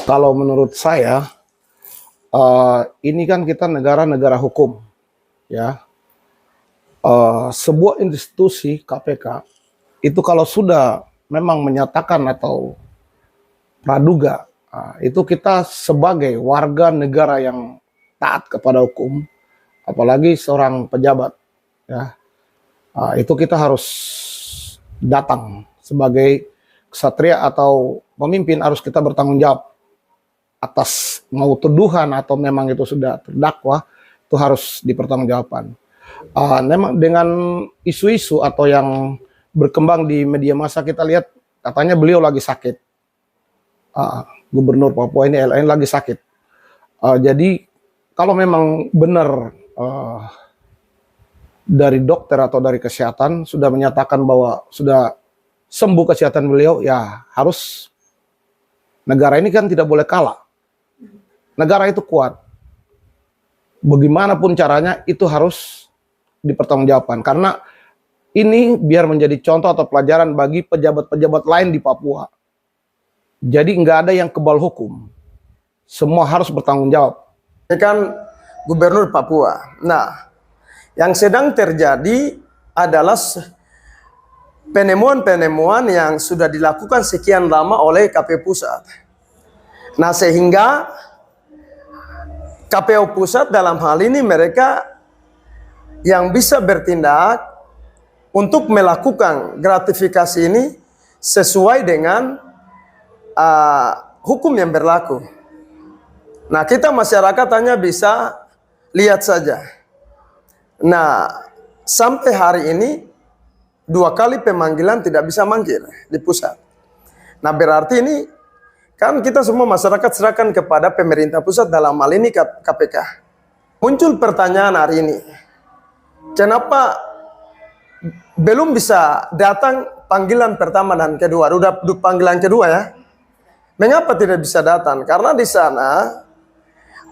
Kalau menurut saya, ini kan kita negara-negara hukum, ya. Sebuah institusi KPK itu kalau sudah memang menyatakan atau praduga, itu kita sebagai warga negara yang taat kepada hukum, apalagi seorang pejabat, ya, itu kita harus datang sebagai ksatria atau pemimpin, harus kita bertanggung jawab atas mau tuduhan atau memang itu sudah terdakwa, itu harus dipertanggungjawabkan. Memang dengan isu-isu atau yang berkembang di media massa, kita lihat katanya beliau lagi sakit. Gubernur Papua ini LN lagi sakit. Jadi kalau memang benar dari dokter atau dari kesehatan sudah menyatakan bahwa sudah sembuh kesehatan beliau, ya harus, negara ini kan tidak boleh kalah. Negara itu kuat. Bagaimanapun caranya itu harus dipertanggungjawabkan. Karena ini biar menjadi contoh atau pelajaran bagi pejabat-pejabat lain di Papua. Jadi nggak ada yang kebal hukum. Semua harus bertanggung jawab. Ini kan Gubernur Papua. Nah, yang sedang terjadi adalah penemuan-penemuan yang sudah dilakukan sekian lama oleh KPU Pusat. Nah, sehingga KPU Pusat dalam hal ini mereka yang bisa bertindak untuk melakukan gratifikasi ini sesuai dengan hukum yang berlaku. Nah, kita masyarakat hanya bisa lihat saja. Nah, sampai hari ini 2 kali pemanggilan tidak bisa manggil di pusat. Nah, berarti ini kan kita semua masyarakat serahkan kepada pemerintah pusat, dalam hal ini KPK. Muncul pertanyaan hari ini, kenapa belum bisa datang panggilan pertama dan kedua? Udah panggilan kedua ya. Mengapa tidak bisa datang? Karena di sana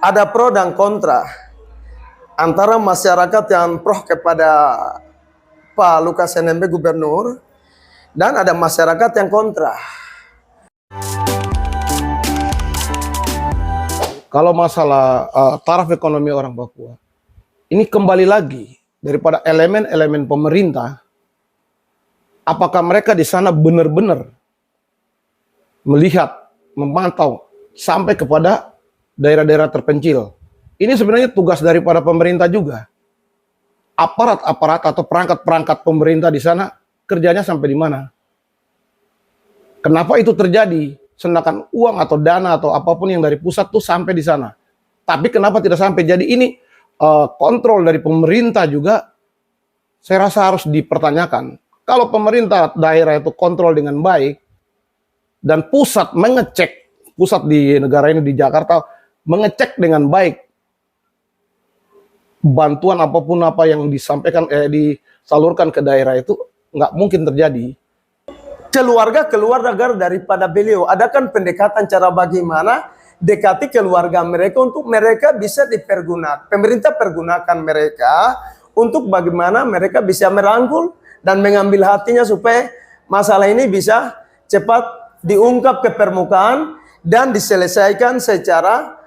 ada pro dan kontra antara masyarakat yang pro kepada Pak Lukas NMB Gubernur dan ada masyarakat yang kontra. Kalau masalah taraf ekonomi orang Papua, ini kembali lagi daripada elemen-elemen pemerintah, apakah mereka di sana benar-benar melihat, memantau sampai kepada daerah-daerah terpencil. Ini sebenarnya tugas daripada pemerintah juga. Aparat-aparat atau perangkat-perangkat pemerintah di sana kerjanya sampai di mana? Kenapa itu terjadi? Sedangkan uang atau dana atau apapun yang dari pusat tuh sampai di sana. Tapi kenapa tidak sampai? Jadi ini kontrol dari pemerintah juga saya rasa harus dipertanyakan. Kalau pemerintah daerah itu kontrol dengan baik dan pusat mengecek, pusat di negara ini di Jakarta mengecek dengan baik bantuan apapun apa yang disampaikan disalurkan ke daerah, itu nggak mungkin terjadi. Keluarga keluar negara daripada beliau. Adakan pendekatan cara bagaimana dekati keluarga mereka untuk mereka bisa dipergunakan. Pemerintah pergunakan mereka untuk bagaimana mereka bisa merangkul dan mengambil hatinya supaya masalah ini bisa cepat diungkap ke permukaan dan diselesaikan secara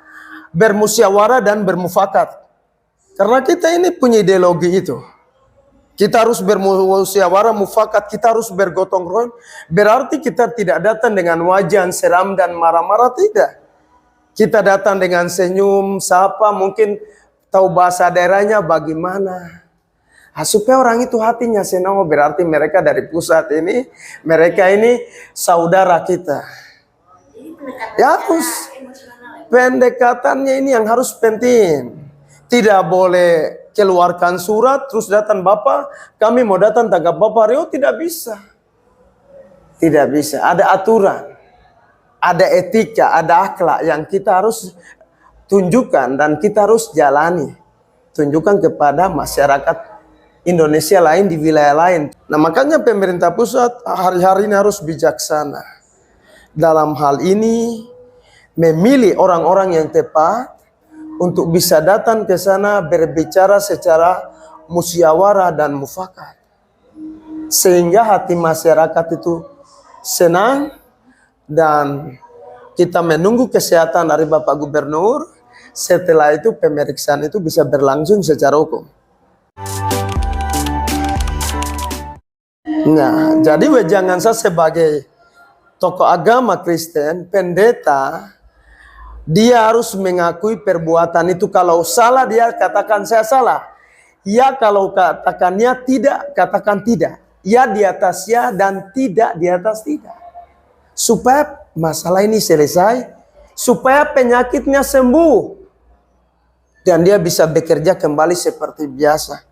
bermusyawarah dan bermufakat. Karena kita ini punya ideologi itu. Kita harus bermusyawarah, mufakat, kita harus bergotong royong. Berarti kita tidak datang dengan wajah seram dan marah-marah, tidak. Kita datang dengan senyum, sapa, mungkin tahu bahasa daerahnya bagaimana. Supaya orang itu hatinya senang, berarti mereka dari pusat ini, mereka ini saudara kita. Ya harus, pendekatannya ini yang harus penting. Tidak boleh keluarkan surat terus datang Bapak, kami mau datang tanggap Bapak Rio, tidak bisa. Tidak bisa, ada aturan, ada etika, ada akhlak yang kita harus tunjukkan dan kita harus jalani. Tunjukkan kepada masyarakat Indonesia lain di wilayah lain. Nah, makanya pemerintah pusat hari-hari ini harus bijaksana. Dalam hal ini memilih orang-orang yang tepat untuk bisa datang ke sana berbicara secara musyawarah dan mufakat. Sehingga hati masyarakat itu senang dan Kita menunggu kesehatan dari Bapak Gubernur. Setelah itu pemeriksaan itu bisa berlangsung secara hukum. Nah, jadi jangan saya sebagai tokoh agama Kristen, pendeta, dia harus mengakui perbuatan itu. Kalau salah dia katakan saya salah. Ya kalau katakannya tidak, katakan tidak. Ya di atas ya dan tidak di atas tidak. Supaya masalah ini selesai, supaya penyakitnya sembuh. Dan dia bisa bekerja kembali seperti biasa.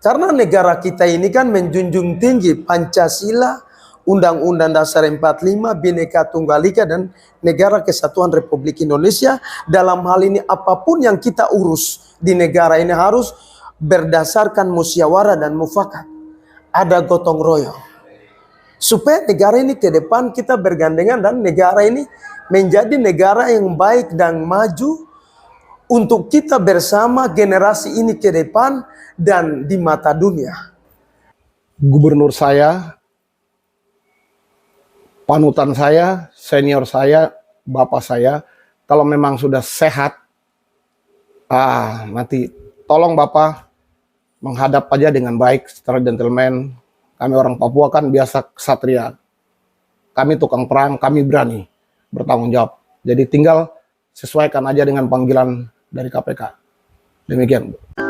Karena negara kita ini kan menjunjung tinggi Pancasila, Undang-Undang Dasar 45, Bhinneka Tunggal Ika, dan Negara Kesatuan Republik Indonesia. Dalam hal ini apapun yang kita urus di negara ini harus berdasarkan musyawarah dan mufakat. Ada gotong royong. Supaya negara ini ke depan kita bergandengan dan negara ini menjadi negara yang baik dan maju untuk kita bersama generasi ini ke depan dan di mata dunia. Gubernur saya, panutan saya, senior saya, bapak saya, kalau memang sudah sehat, nanti tolong Bapak menghadap aja dengan baik secara gentleman. Kami orang Papua kan biasa ksatria. Kami tukang perang, kami berani bertanggung jawab. Jadi tinggal sesuaikan aja dengan panggilan dari KPK. Demikian, Bu.